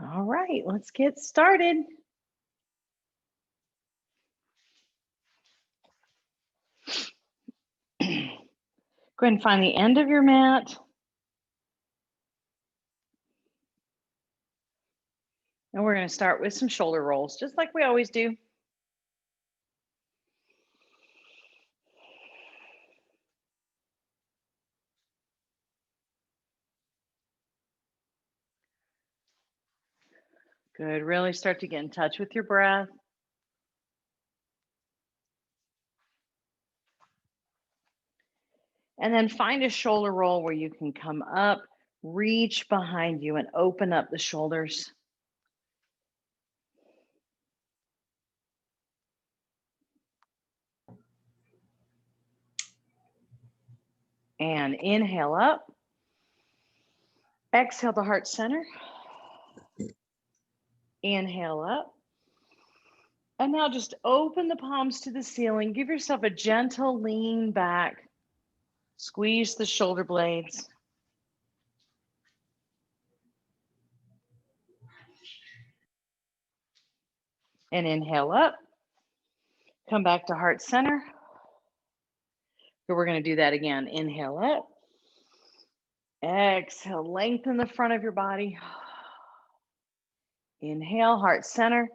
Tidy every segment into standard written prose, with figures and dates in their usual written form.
All right, let's get started. Go ahead and find the end of your mat. And we're going to start with some shoulder rolls, just like we always do. Good. Really start to get in touch with your breath. And then find a shoulder roll where you can come up, reach behind you, and open up the shoulders. And inhale up. Exhale to heart center. Inhale up. And now just open the palms to the ceiling. Give yourself a gentle lean back. Squeeze the shoulder blades. And inhale up. Come back to heart center. So we're going to do that again. Inhale up. Exhale, lengthen the front of your body. Inhale, heart center.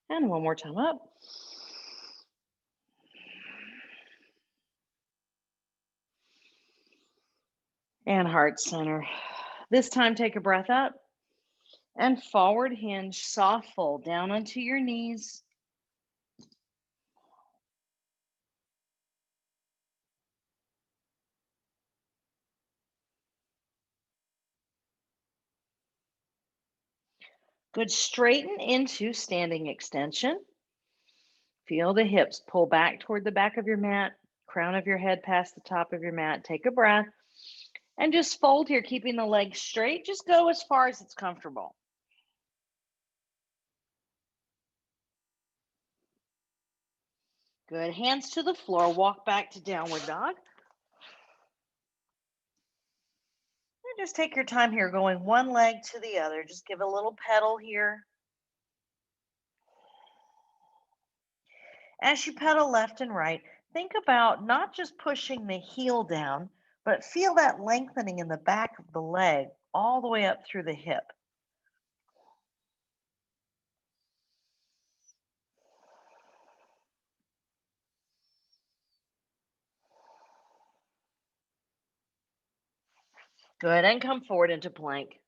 And one more time up. And heart center. This time, take a breath up. And forward hinge, soft fold down onto your knees. Good, straighten into standing extension. Feel the hips pull back toward the back of your mat, crown of your head past the top of your mat. Take a breath and just fold here, keeping the legs straight. Just go as far as it's comfortable. Good, hands to the floor, walk back to downward dog. And just take your time here, going one leg to the other. Just give a little pedal here. As you pedal left and right, think about not just pushing the heel down, but feel that lengthening in the back of the leg all the way up through the hip. Good, and come forward into plank.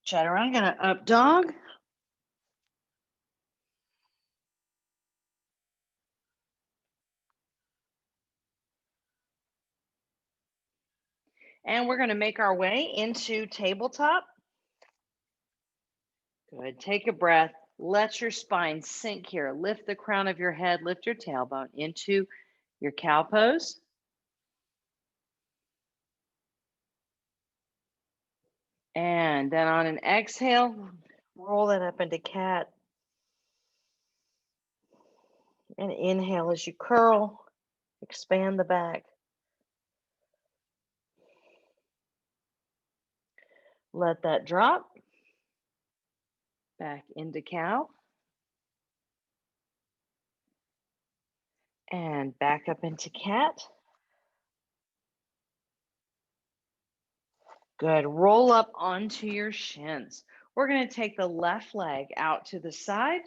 Chaturanga, gonna up dog. And we're gonna make our way into tabletop. Good, take a breath. Let your spine sink here. Lift the crown of your head, lift your tailbone into your cow pose. And then on an exhale, roll it up into cat. And inhale as you curl, expand the back. Let that drop. Back into cow. And back up into cat. Good. Roll up onto your shins. We're going to take the left leg out to the side.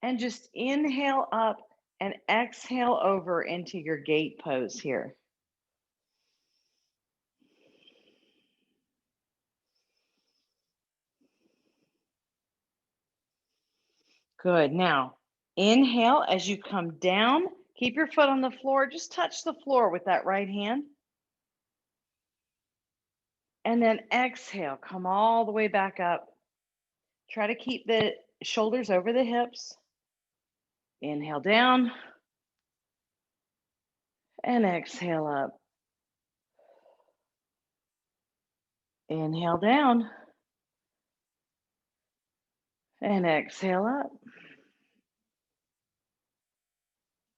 And just inhale up and exhale over into your gate pose here. Good. Now, inhale as you come down. Keep your foot on the floor. Just touch the floor with that right hand. And then exhale, come all the way back up. Try to keep the shoulders over the hips. Inhale down. And exhale up. Inhale down. And exhale up.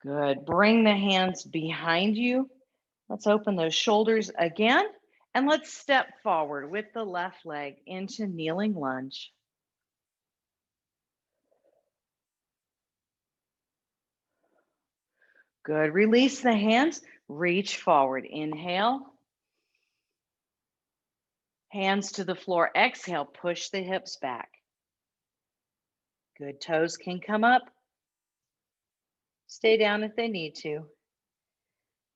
Good. Bring the hands behind you. Let's open those shoulders again. And let's step forward with the left leg into kneeling lunge. Good. Release the hands. Reach forward. Inhale. Hands to the floor. Exhale. Push the hips back. Good. Toes can come up. Stay down if they need to.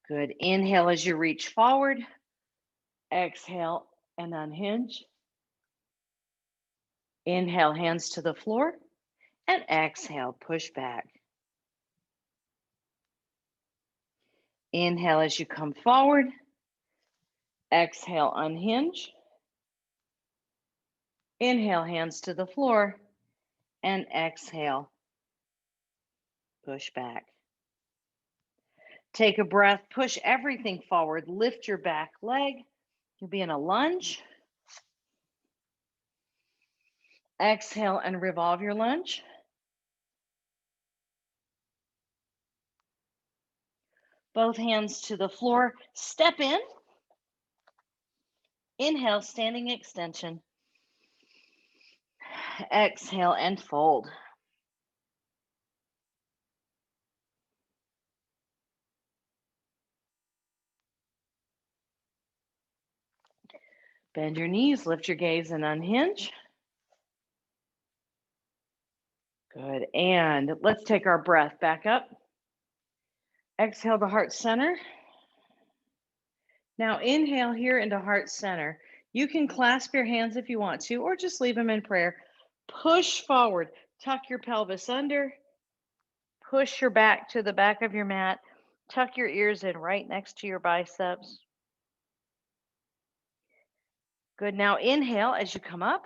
Good. Inhale as you reach forward. Exhale and unhinge. Inhale, hands to the floor. And exhale, push back. Inhale as you come forward. Exhale, unhinge. Inhale, hands to the floor. And exhale, push back. Take a breath, push everything forward, lift your back leg. You'll be in a lunge. Exhale and revolve your lunge. Both hands to the floor, step in. Inhale, standing extension. Exhale and fold. Bend your knees, lift your gaze and unhinge. Good. And let's take our breath back up. Exhale to heart center. Now inhale here into heart center. You can clasp your hands if you want to, or just leave them in prayer. Push forward. Tuck your pelvis under. Push your back to the back of your mat. Tuck your ears in right next to your biceps. Good. Now inhale as you come up.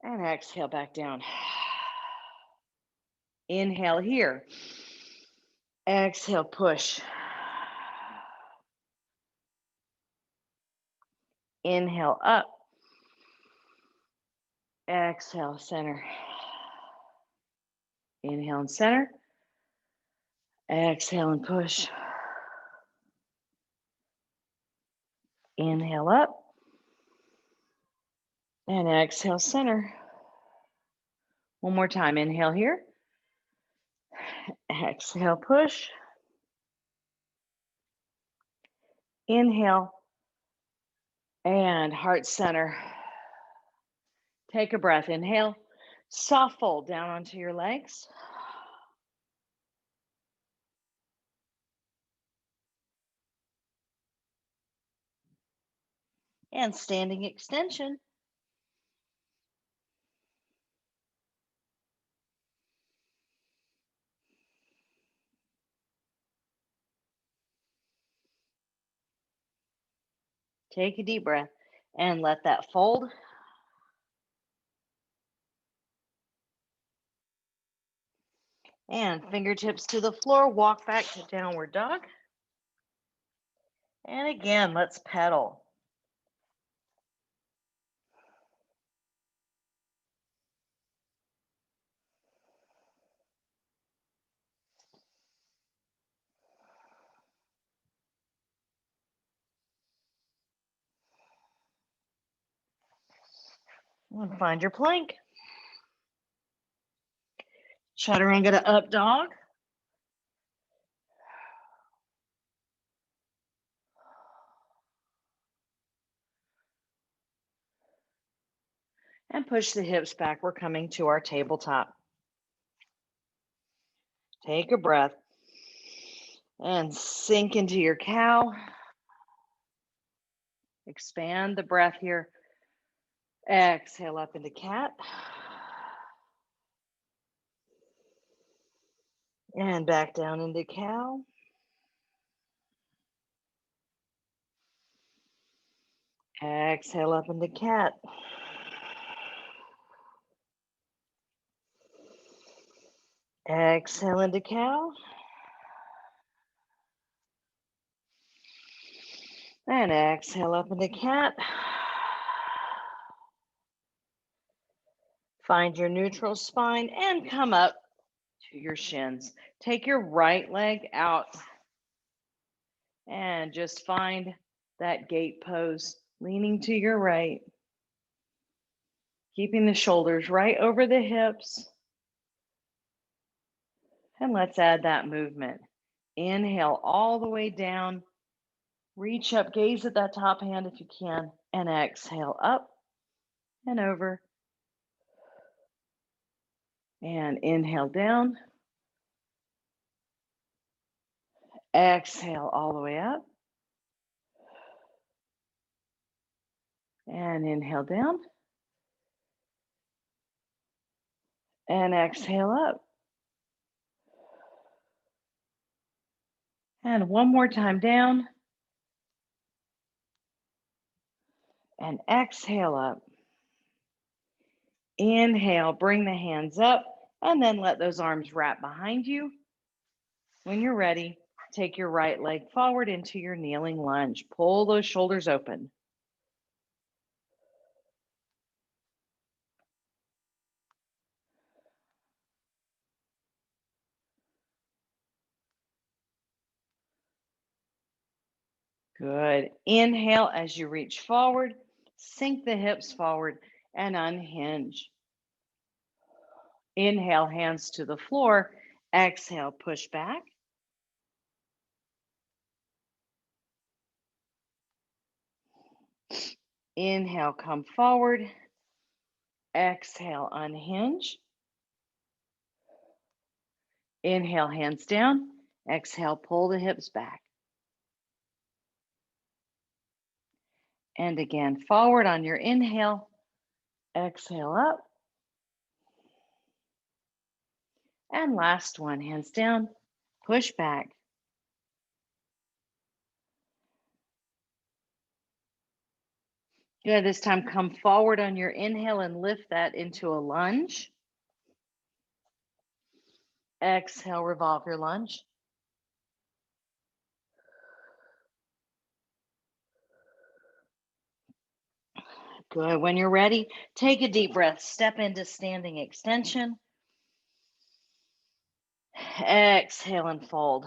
And exhale back down. Inhale here. Exhale, push. Inhale up. Exhale, center. Inhale and center. Exhale and push. Inhale up. And exhale, center. One more time. Inhale here. Exhale, push. Inhale. And heart center. Take a breath. Inhale. Soft fold down onto your legs. And standing extension. Take a deep breath and let that fold. And fingertips to the floor. Walk back to downward dog. And again, let's pedal. And find your plank. Chaturanga to up dog. And push the hips back. We're coming to our tabletop. Take a breath and sink into your cow. Expand the breath here. Exhale up into cat. And back down into cow. Exhale up into cat. Exhale into cow. And exhale up into cat. Find your neutral spine and come up to your shins. Take your right leg out and just find that gate pose, leaning to your right, keeping the shoulders right over the hips. And let's add that movement. Inhale all the way down. Reach up, gaze at that top hand if you can, and exhale up and over. And inhale down. Exhale all the way up. And inhale down. And exhale up. And one more time down. And exhale up. Inhale, bring the hands up, and then let those arms wrap behind you. When you're ready, take your right leg forward into your kneeling lunge. Pull those shoulders open. Good. Inhale as you reach forward, sink the hips forward and unhinge. Inhale, hands to the floor. Exhale, push back. Inhale, come forward. Exhale, unhinge. Inhale, hands down. Exhale, pull the hips back. And again, forward on your inhale. Exhale up. And last one, hands down, push back. Good. This time, come forward on your inhale and lift that into a lunge. Exhale, revolve your lunge. Good. When you're ready, take a deep breath. Step into standing extension. Exhale and fold.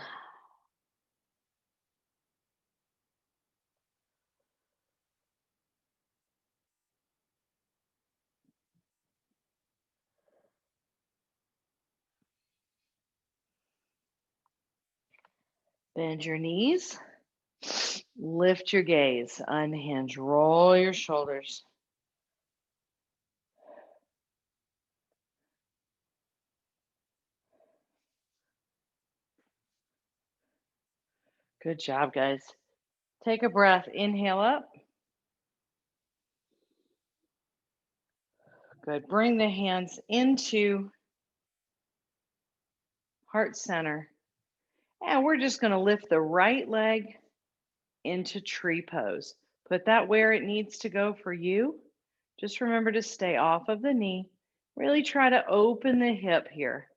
Bend your knees. Lift your gaze. Unhinge. Roll your shoulders. Good job, guys. Take a breath. Inhale up. Good. Bring the hands into heart center. And we're just going to lift the right leg into tree pose. Put that where it needs to go for you. Just remember to stay off of the knee. Really try to open the hip here.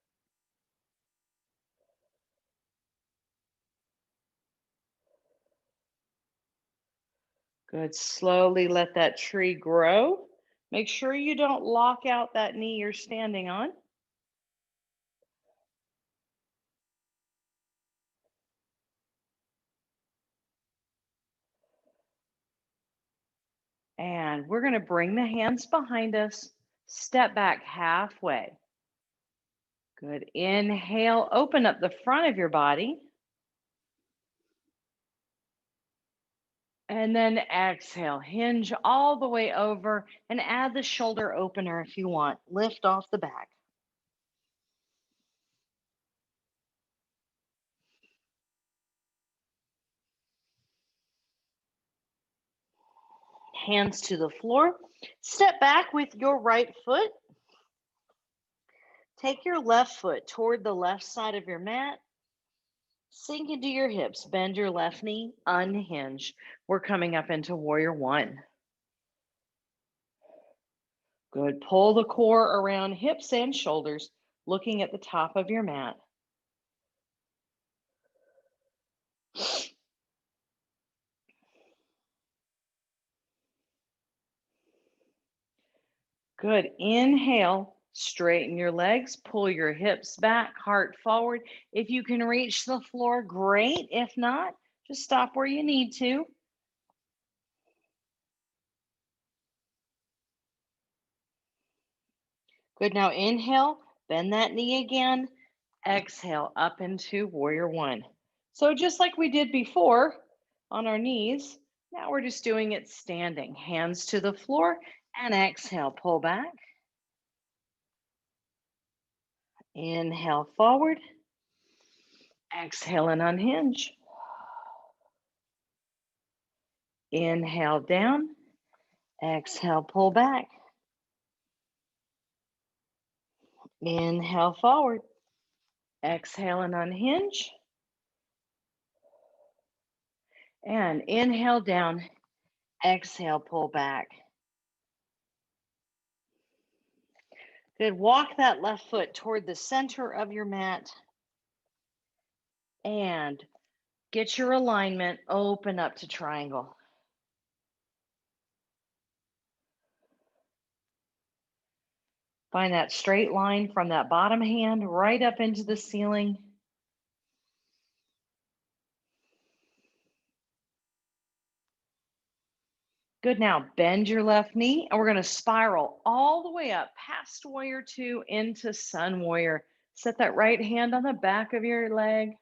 Good. Slowly let that tree grow. Make sure you don't lock out that knee you're standing on. And we're going to bring the hands behind us. Step back halfway. Good. Inhale, open up the front of your body. And then exhale, hinge all the way over and add the shoulder opener if you want. Lift off the back. Hands to the floor. Step back with your right foot. Take your left foot toward the left side of your mat. Sink into your hips. Bend your left knee. Unhinge. We're coming up into warrior one. Good. Pull the core around hips and shoulders, looking at the top of your mat. Good. Inhale. Straighten your legs, pull your hips back, heart forward. If you can reach the floor, great. If not, just stop where you need to. Good. Now inhale, bend that knee again. Exhale up into warrior one. So just like we did before on our knees, now we're just doing it standing. Hands to the floor and exhale, pull back. Inhale forward. Exhale and unhinge. Inhale down. Exhale, pull back. Inhale forward. Exhale and unhinge. And inhale down. Exhale, pull back. Good. Walk that left foot toward the center of your mat and get your alignment. Open up to triangle. Find that straight line from that bottom hand right up into the ceiling. Good. Now bend your left knee and we're going to spiral all the way up past warrior two into sun warrior. Set that right hand on the back of your leg.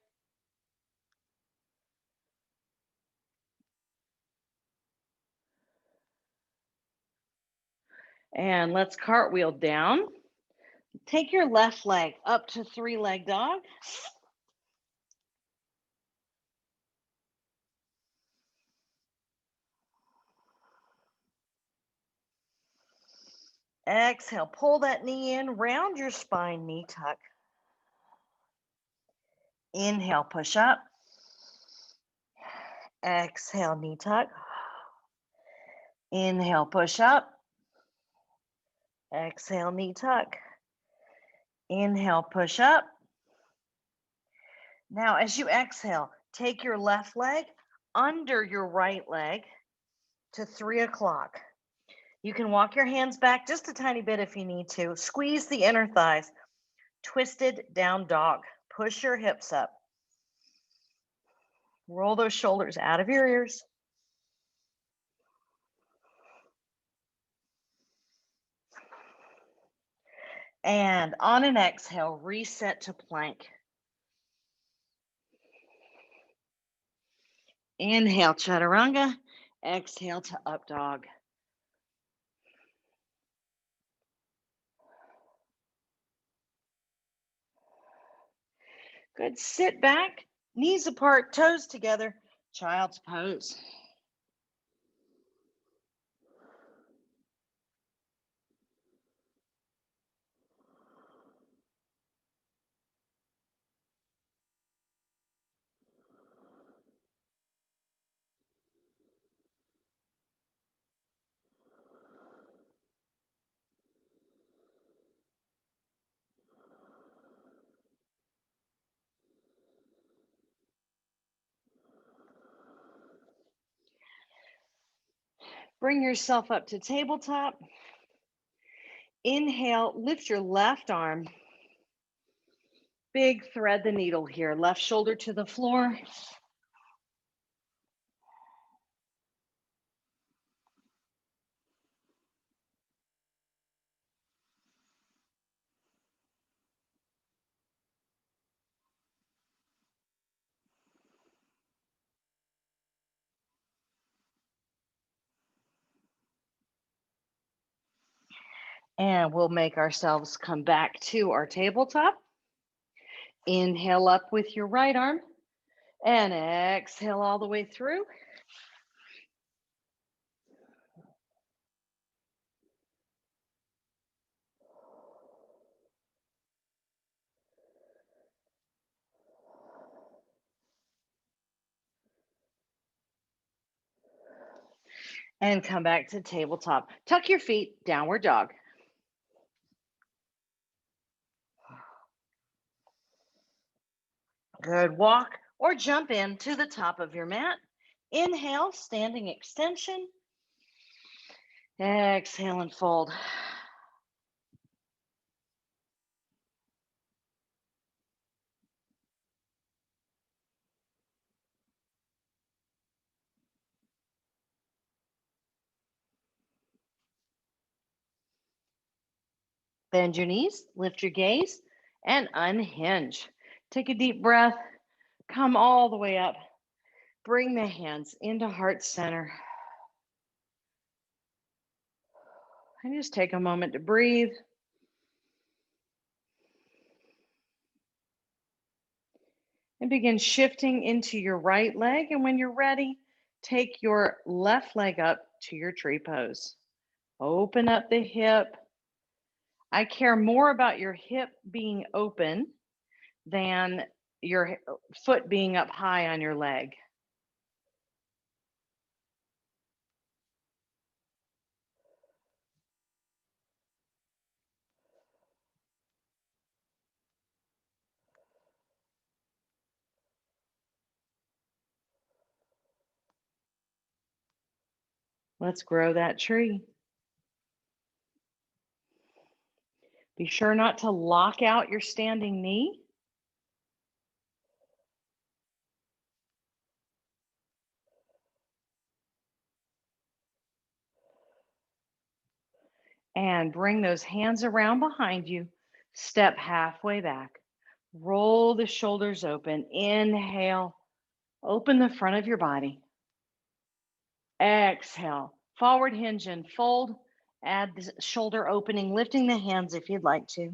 And let's cartwheel down. Take your left leg up to three-leg dog. Exhale, pull that knee in, round your spine, knee tuck. Inhale, push up. Exhale, knee tuck. Inhale, push up. Exhale, knee tuck. Inhale, push up. Now, as you exhale, take your left leg under your right leg to 3 o'clock. You can walk your hands back just a tiny bit if you need to. Squeeze the inner thighs. Twisted down dog. Push your hips up. Roll those shoulders out of your ears. And on an exhale, reset to plank. Inhale, chaturanga. Exhale to up dog. Good. Sit back, knees apart, toes together, child's pose. Bring yourself up to tabletop. Inhale, lift your left arm. Big thread the needle here. Left shoulder to the floor. And we'll make ourselves come back to our tabletop. Inhale up with your right arm and exhale all the way through. And come back to tabletop. Tuck your feet, downward dog. Good. Walk or jump in to the top of your mat. Inhale, standing extension. Exhale and fold. Bend your knees, lift your gaze, and unhinge. Take a deep breath. Come all the way up. Bring the hands into heart center. And just take a moment to breathe. And begin shifting into your right leg. And when you're ready, take your left leg up to your tree pose. Open up the hip. I care more about your hip being open than your foot being up high on your leg. Let's grow that tree. Be sure not to lock out your standing knee. And bring those hands around behind you. Step halfway back. Roll the shoulders open. Inhale. Open the front of your body. Exhale. Forward hinge and fold. Add the shoulder opening, lifting the hands if you'd like to.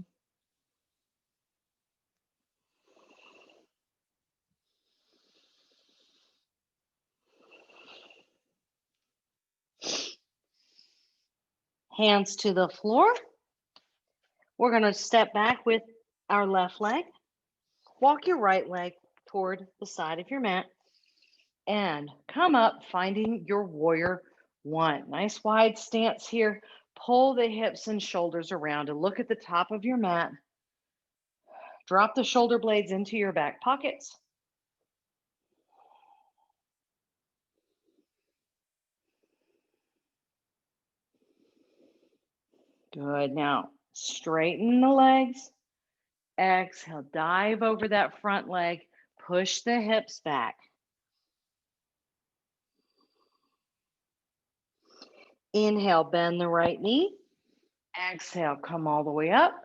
Hands to the floor. We're going to step back with our left leg. Walk your right leg toward the side of your mat and come up, finding your warrior one. Nice wide stance here. Pull the hips and shoulders around and look at the top of your mat. Drop the shoulder blades into your back pockets. Good. Now straighten the legs. Exhale, dive over that front leg. Push the hips back. Inhale, bend the right knee. Exhale, come all the way up.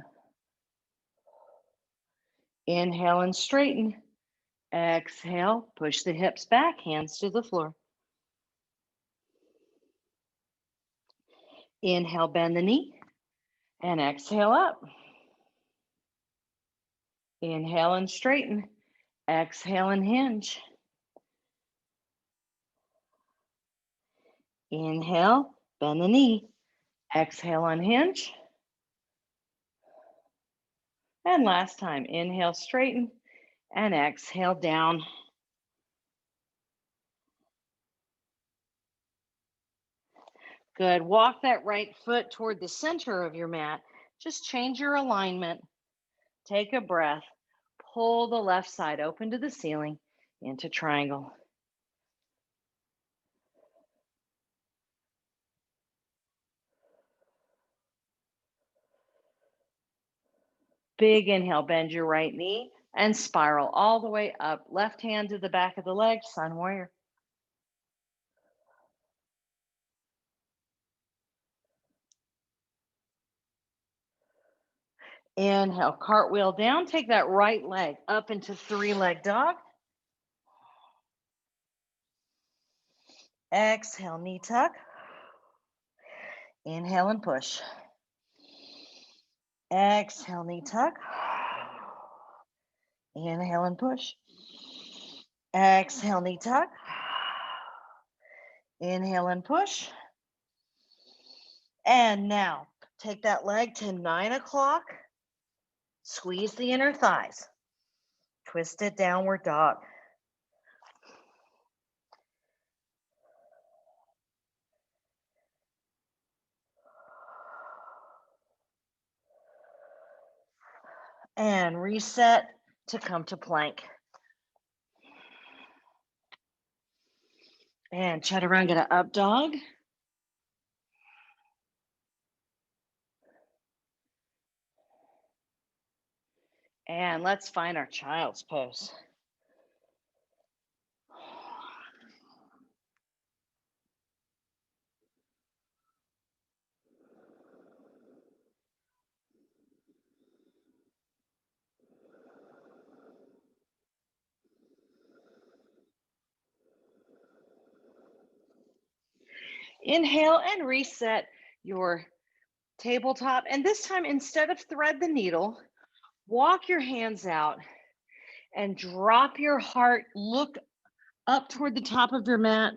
Inhale and straighten. Exhale, push the hips back, hands to the floor. Inhale, bend the knee. And exhale up. Inhale and straighten. Exhale and hinge. Inhale, bend the knee. Exhale, unhinge. And last time, inhale, straighten, and exhale, down. Good. Walk that right foot toward the center of your mat. Just change your alignment. Take a breath. Pull the left side open to the ceiling into triangle. Big inhale, bend your right knee and spiral all the way up. Left hand to the back of the leg, sun warrior. Inhale, cartwheel down. Take that right leg up into three-leg dog. Exhale, knee tuck. Inhale and push. Exhale, knee tuck. Inhale and push. Exhale, knee tuck. Inhale and push. And now take that leg to 9 o'clock. Squeeze the inner thighs. Twisted downward dog. And reset to come to plank. And chaturanga to up dog. And let's find our child's pose. Inhale and reset your tabletop. And this time, instead of thread the needle, walk your hands out and drop your heart. Look up toward the top of your mat.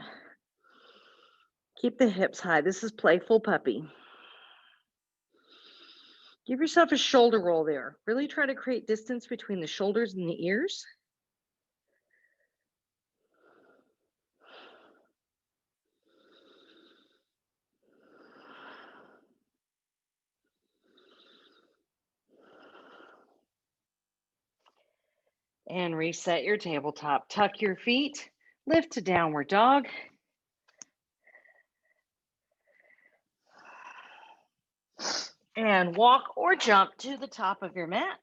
Keep the hips high. This is playful puppy. Give yourself a shoulder roll there. Really try to create distance between the shoulders and the ears. And reset your tabletop. Tuck your feet, lift to downward dog. And walk or jump to the top of your mat.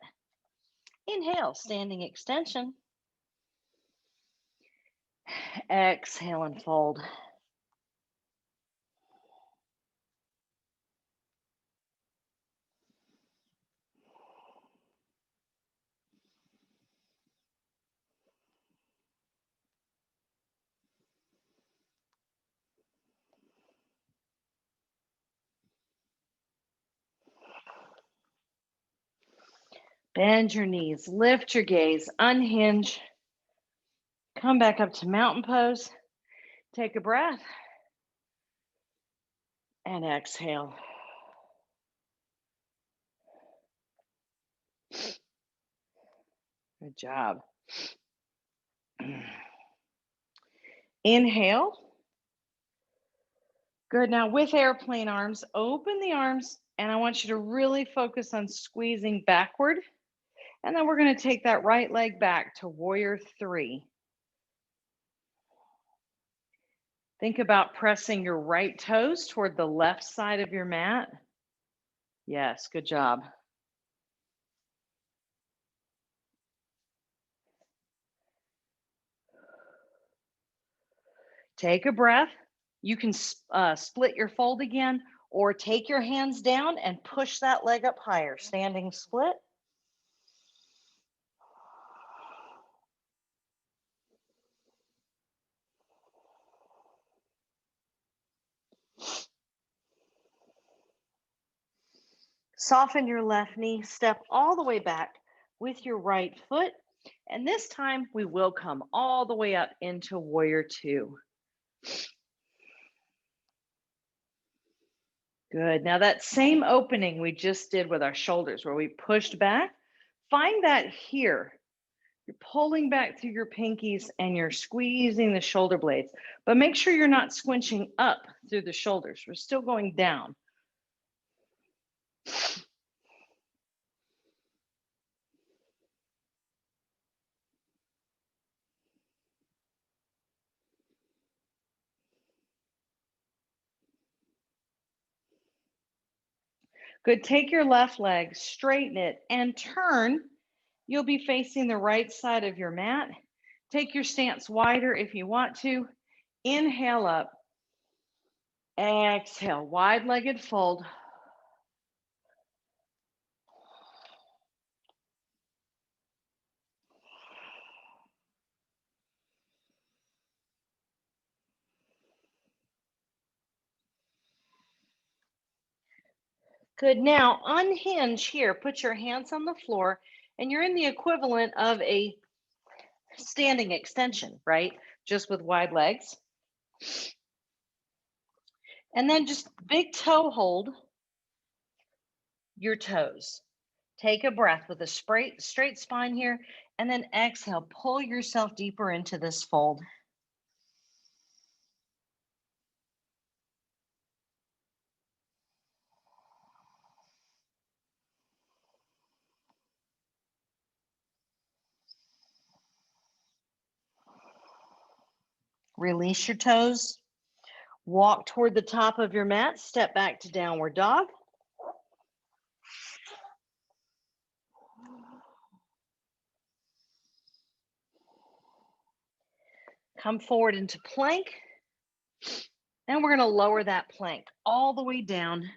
Inhale, standing extension. Exhale and fold. Bend your knees, lift your gaze, unhinge. Come back up to mountain pose. Take a breath and exhale. Good job. Inhale. Good. Now with airplane arms, open the arms, and I want you to really focus on squeezing backward. And then we're going to take that right leg back to warrior 3. Think about pressing your right toes toward the left side of your mat. Yes, good job. Take a breath. You can split your fold again, or take your hands down and push that leg up higher. Standing split. Soften your left knee, step all the way back with your right foot. And this time we will come all the way up into warrior 2. Good. Now that same opening we just did with our shoulders where we pushed back, find that here. You're pulling back through your pinkies and you're squeezing the shoulder blades, but make sure you're not squinching up through the shoulders. We're still going down. Good. Take your left leg, straighten it, and turn. You'll be facing the right side of your mat. Take your stance wider if you want to. Inhale up. Exhale, wide-legged fold. Good. Now unhinge here. Put your hands on the floor, and you're in the equivalent of a standing extension, right? Just with wide legs. And then just big toe hold your toes. Take a breath with a straight spine here, and then exhale. Pull yourself deeper into this fold. Release your toes. Walk toward the top of your mat. Step back to downward dog. Come forward into plank. And we're going to lower that plank all the way down.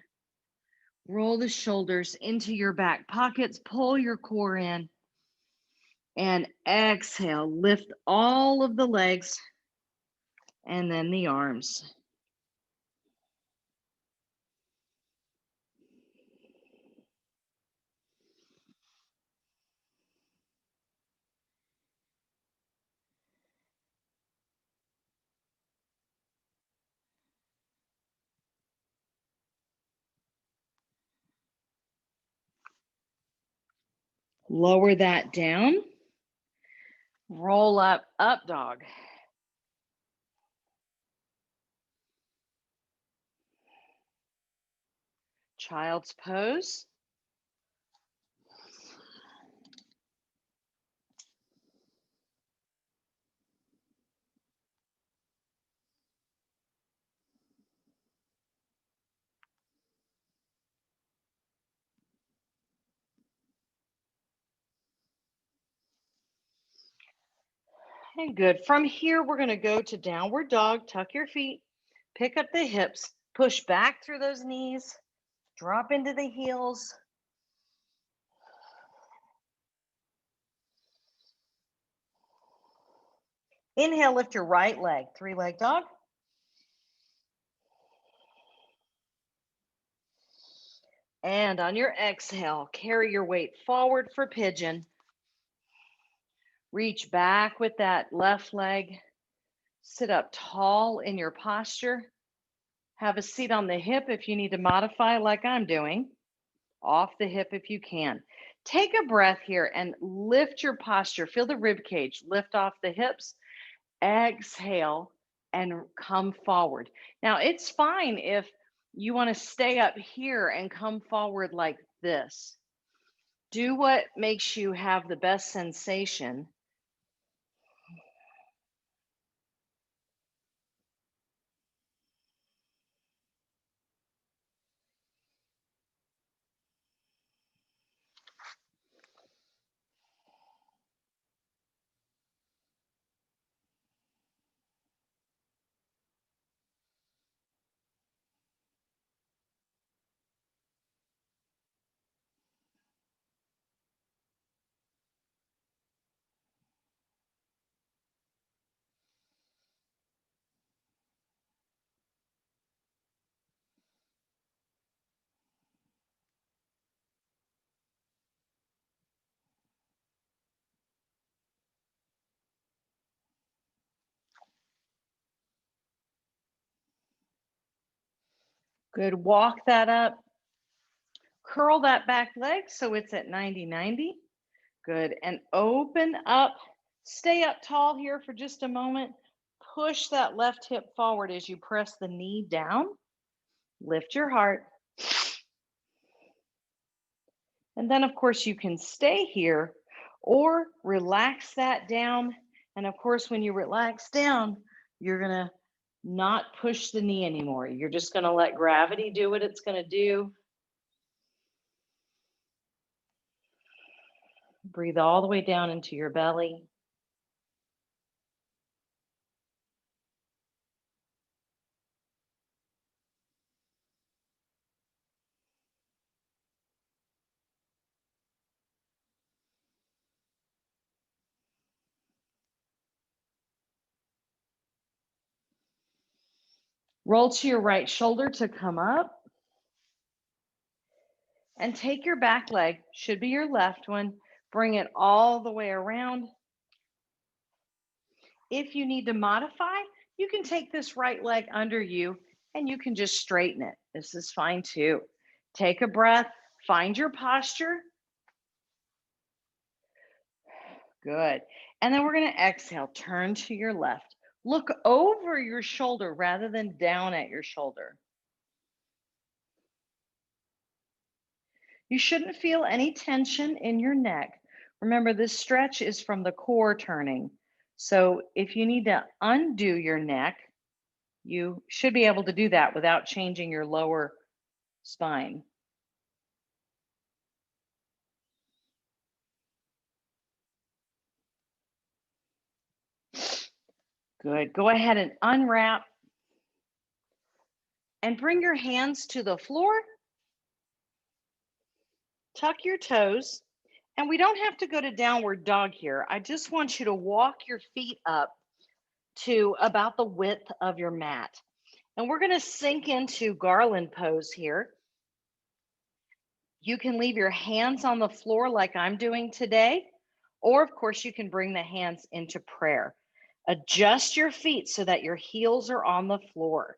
Roll the shoulders into your back pockets. Pull your core in. And exhale. Lift all of the legs and then the arms. Lower that down. Roll up, up dog. Child's pose. And good. From here, we're going to go to downward dog. Tuck your feet, pick up the hips, push back through those knees, drop into the heels. Inhale, lift your right leg, three-leg dog. And on your exhale, carry your weight forward for pigeon. Reach back with that left leg. Sit up tall in your posture. Have a seat on the hip if you need to modify like I'm doing. Off the hip if you can. Take a breath here and lift your posture. Feel the rib cage. Lift off the hips. Exhale and come forward. Now, it's fine if you want to stay up here and come forward like this. Do what makes you have the best sensation. Good. Walk that up. Curl that back leg so it's at 90-90. Good. And open up. Stay up tall here for just a moment. Push that left hip forward as you press the knee down. Lift your heart. And then, of course, you can stay here or relax that down. And of course, when you relax down, you're going to not push the knee anymore. You're just going to let gravity do what it's going to do. Breathe all the way down into your belly. Roll to your right shoulder to come up. And take your back leg, should be your left one, bring it all the way around. If you need to modify, you can take this right leg under you and you can just straighten it. This is fine too. Take a breath, find your posture. Good. And then we're going to exhale, turn to your left. Look over your shoulder rather than down at your shoulder. You shouldn't feel any tension in your neck. Remember, this stretch is from the core turning. So if you need to undo your neck, you should be able to do that without changing your lower spine. Good. Go ahead and unwrap and bring your hands to the floor. Tuck your toes. And we don't have to go to downward dog here. I just want you to walk your feet up to about the width of your mat. And we're going to sink into garland pose here. You can leave your hands on the floor like I'm doing today, or of course you can bring the hands into prayer. Adjust your feet so that your heels are on the floor.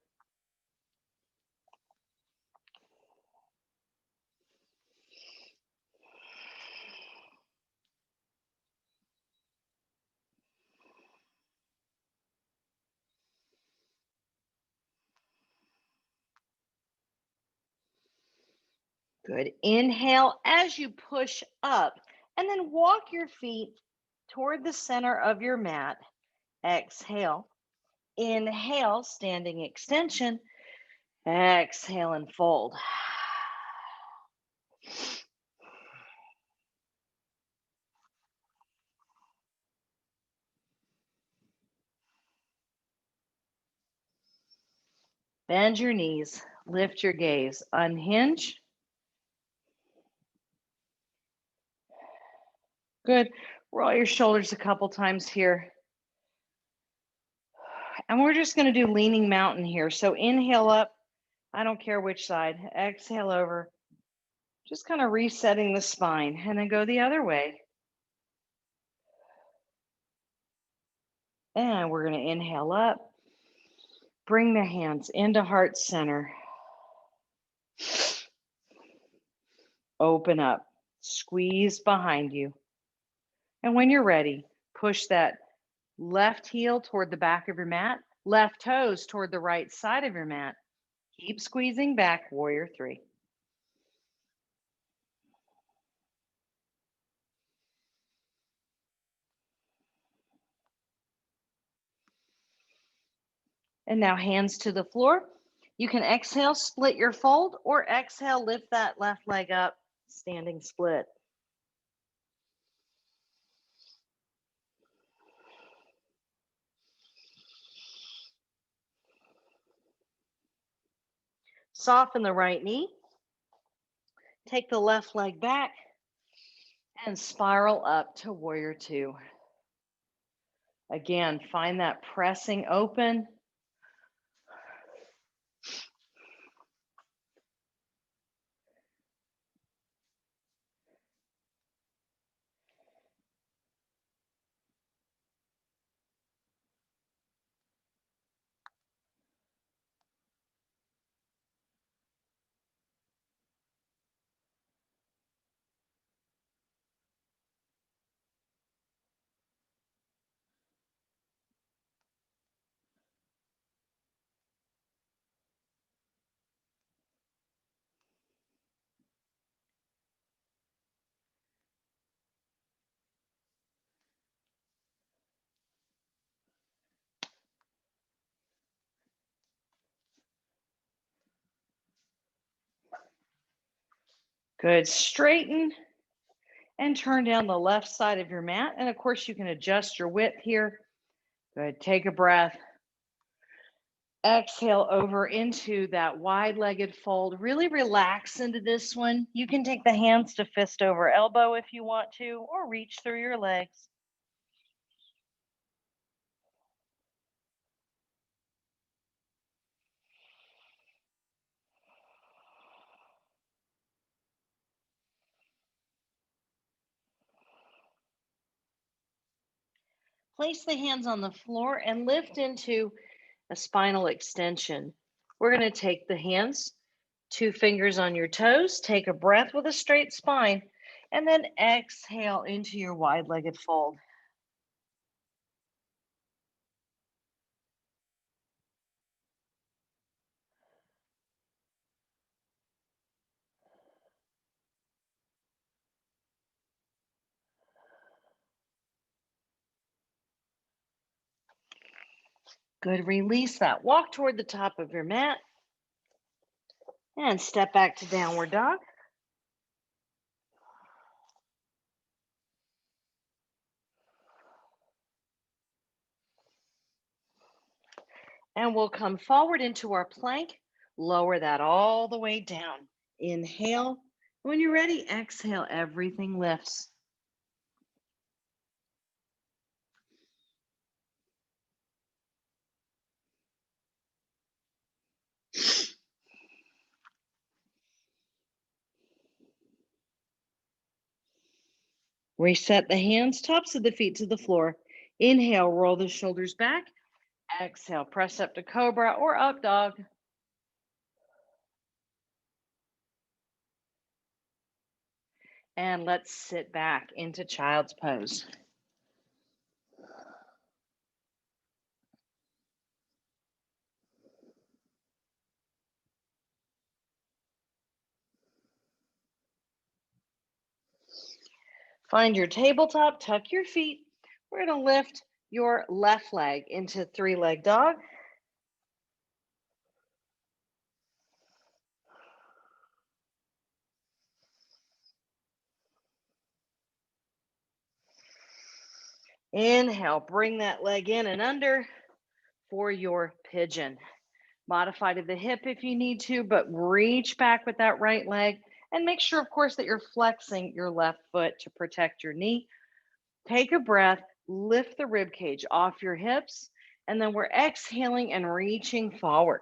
Good. Inhale as you push up, and then walk your feet toward the center of your mat. Exhale. Inhale, standing extension. Exhale and fold. Bend your knees, lift your gaze, unhinge. Good. Roll your shoulders a couple times here. And we're just going to do leaning mountain here. So inhale up. I don't care which side. Exhale over. Just kind of resetting the spine. And then go the other way. And we're going to inhale up. Bring the hands into heart center. Open up. Squeeze behind you. And when you're ready, push that left heel toward the back of your mat, left toes toward the right side of your mat. Keep squeezing back, warrior three. And now hands to the floor. You can exhale, split your fold, or exhale, lift that left leg up, standing split. Soften the right knee. Take the left leg back and spiral up to warrior two. Again, find that pressing open. Good. Straighten and turn down the left side of your mat. And of course, you can adjust your width here. Good. Take a breath. Exhale over into that wide-legged fold. Really relax into this one. You can take the hands to fist over elbow if you want to, or reach through your legs. Place the hands on the floor and lift into a spinal extension. We're going to take the hands, 2 fingers on your toes, take a breath with a straight spine, and then exhale into your wide-legged fold. Good. Release that. Walk toward the top of your mat and step back to downward dog. And we'll come forward into our plank. Lower that all the way down. Inhale. When you're ready, exhale. Everything lifts. Reset the hands, tops of the feet to the floor. Inhale, roll the shoulders back. Exhale, press up to cobra or up dog. And let's sit back into child's pose. Find your tabletop, tuck your feet. We're going to lift your left leg into three-leg dog. Inhale, bring that leg in and under for your pigeon. Modify to the hip if you need to, but reach back with that right leg and make sure, of course, that you're flexing your left foot to protect your knee. Take a breath, lift the rib cage off your hips, and then we're exhaling and reaching forward.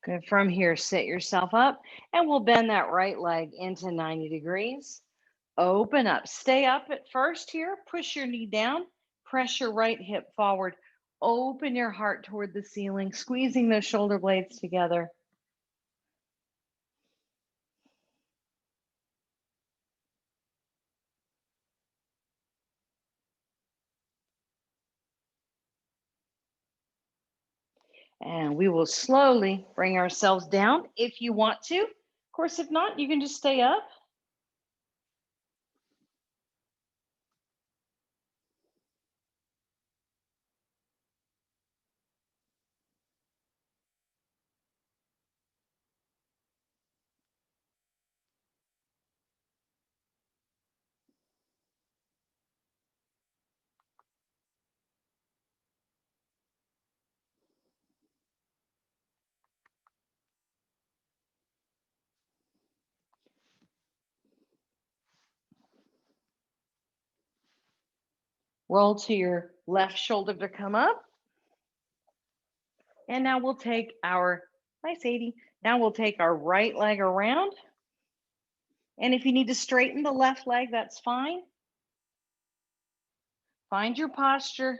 Good. From here, sit yourself up and we'll bend that right leg into 90 degrees. Open up. Stay up at first here. Push your knee down. Press your right hip forward. Open your heart toward the ceiling, squeezing those shoulder blades together. And we will slowly bring ourselves down if you want to. Of course, if not, you can just stay up. Roll to your left shoulder to come up. And now we'll take our, nice 80. Now we'll take our right leg around. And if you need to straighten the left leg, that's fine. Find your posture.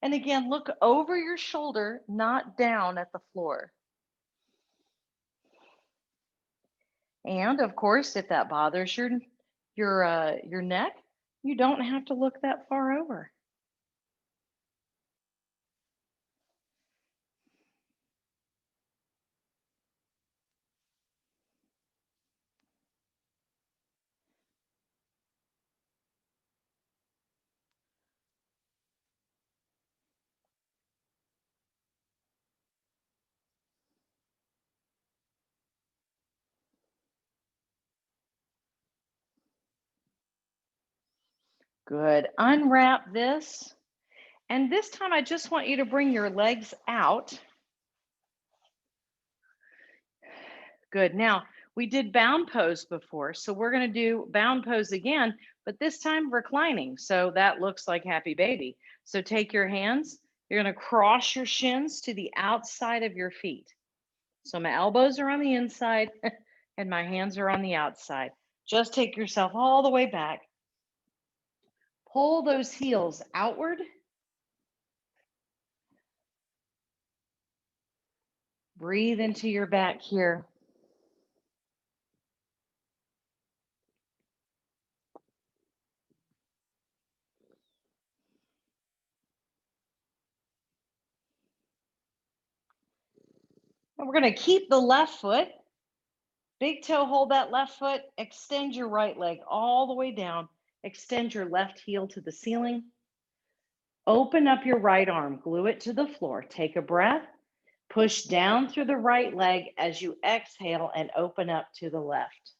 And again, look over your shoulder, not down at the floor. And of course, if that bothers your neck, you don't have to look that far over. Good. Unwrap this. And this time I just want you to bring your legs out. Good. Now, we did bound pose before, so we're going to do bound pose again, but this time reclining. So that looks like happy baby. So take your hands, you're going to cross your shins to the outside of your feet. So my elbows are on the inside and my hands are on the outside. Just take yourself all the way back. Pull those heels outward. Breathe into your back here. And we're going to keep the left foot. Big toe, hold that left foot. Extend your right leg all the way down. Extend your left heel to the ceiling. Open up your right arm, glue it to the floor. Take a breath. Push down through the right leg as you exhale and open up to the left.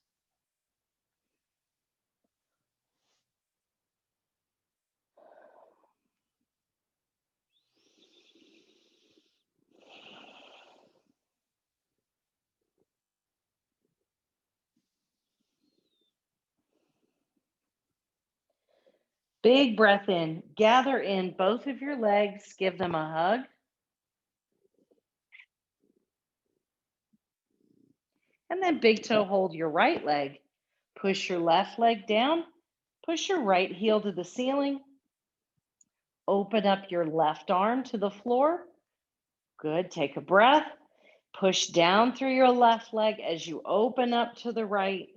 Big breath in. Gather in both of your legs. Give them a hug. And then big toe hold your right leg. Push your left leg down. Push your right heel to the ceiling. Open up your left arm to the floor. Good. Take a breath. Push down through your left leg as you open up to the right.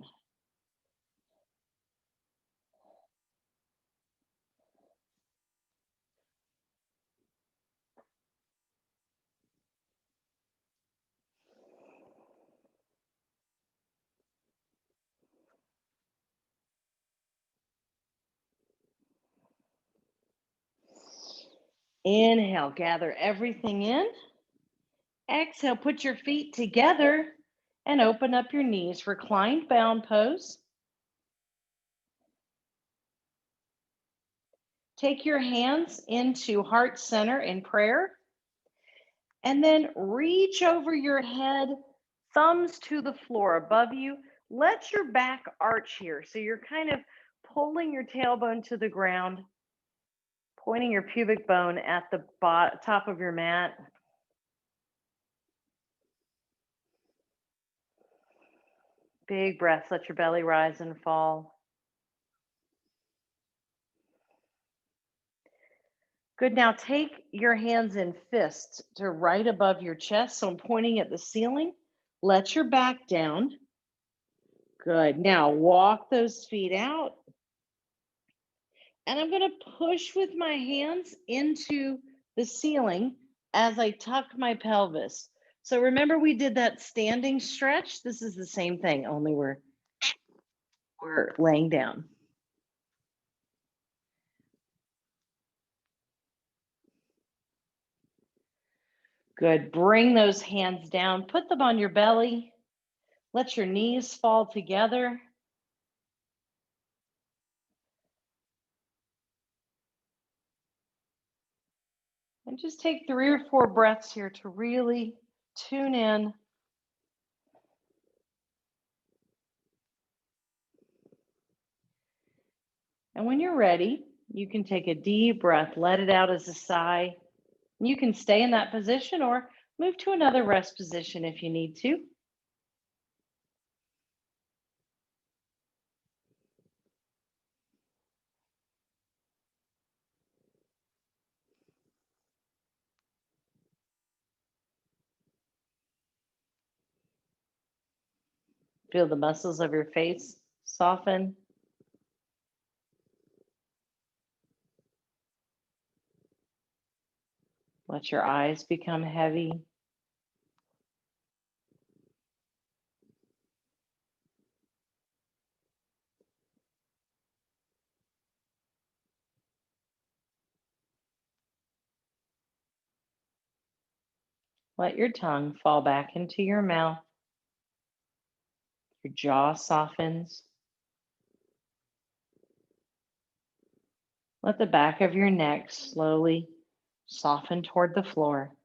Inhale, gather everything in. Exhale, put your feet together and open up your knees. Reclined bound pose. Take your hands into heart center in prayer. And then reach over your head, thumbs to the floor above you. Let your back arch here. So you're kind of pulling your tailbone to the ground, pointing your pubic bone at the top of your mat. Big breaths, let your belly rise and fall. Good. Now take your hands in fists to right above your chest. So I'm pointing at the ceiling. Let your back down. Good. Now walk those feet out. And I'm going to push with my hands into the ceiling as I tuck my pelvis. So remember we did that standing stretch? This is the same thing, only we're laying down. Good. Bring those hands down. Put them on your belly. Let your knees fall together. And just take 3 or 4 breaths here to really tune in. And when you're ready, you can take a deep breath, let it out as a sigh. You can stay in that position or move to another rest position if you need to. Feel the muscles of your face soften. Let your eyes become heavy. Let your tongue fall back into your mouth. Your jaw softens. Let the back of your neck slowly soften toward the floor.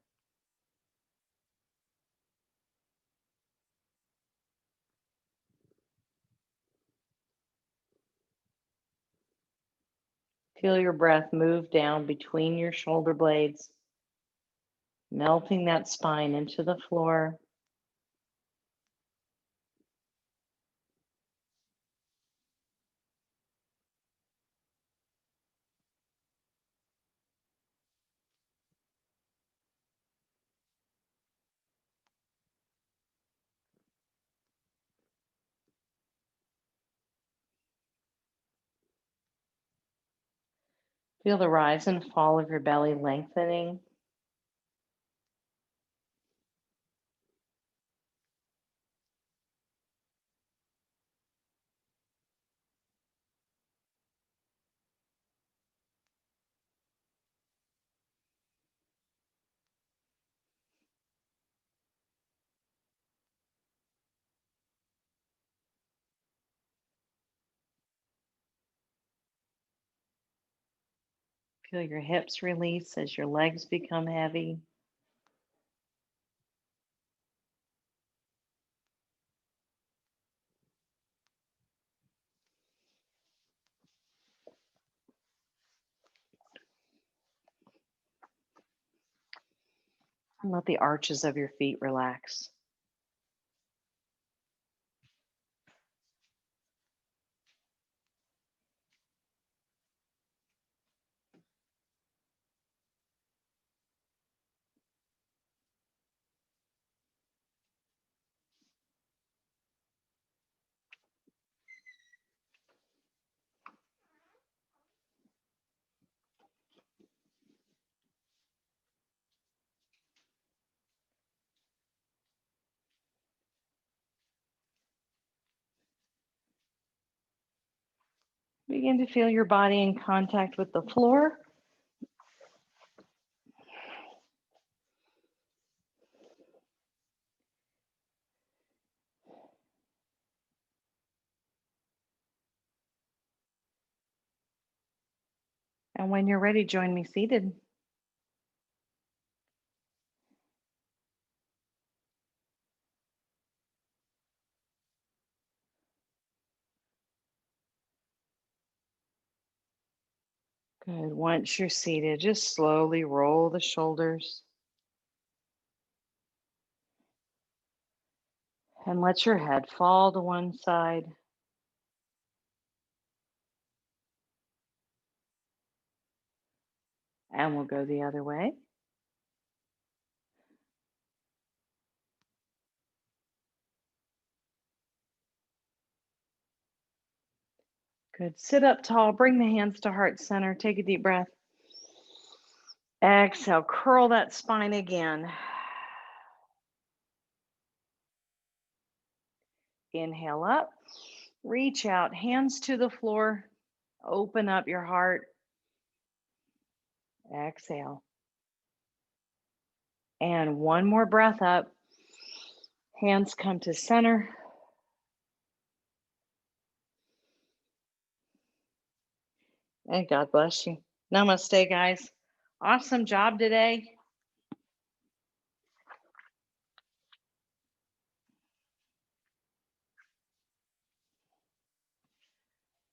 Feel your breath move down between your shoulder blades, melting that spine into the floor. Feel the rise and fall of your belly lengthening. Feel your hips release as your legs become heavy. And let the arches of your feet relax. Begin to feel your body in contact with the floor. And when you're ready, join me seated. Good. Once you're seated, just slowly roll the shoulders and let your head fall to one side. And we'll go the other way. Good. Sit up tall. Bring the hands to heart center. Take a deep breath. Exhale. Curl that spine again. Inhale up. Reach out. Hands to the floor. Open up your heart. Exhale. And one more breath up. Hands come to center. And God bless you. Namaste, guys. Awesome job today.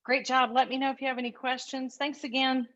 Great job. Let me know if you have any questions. Thanks again.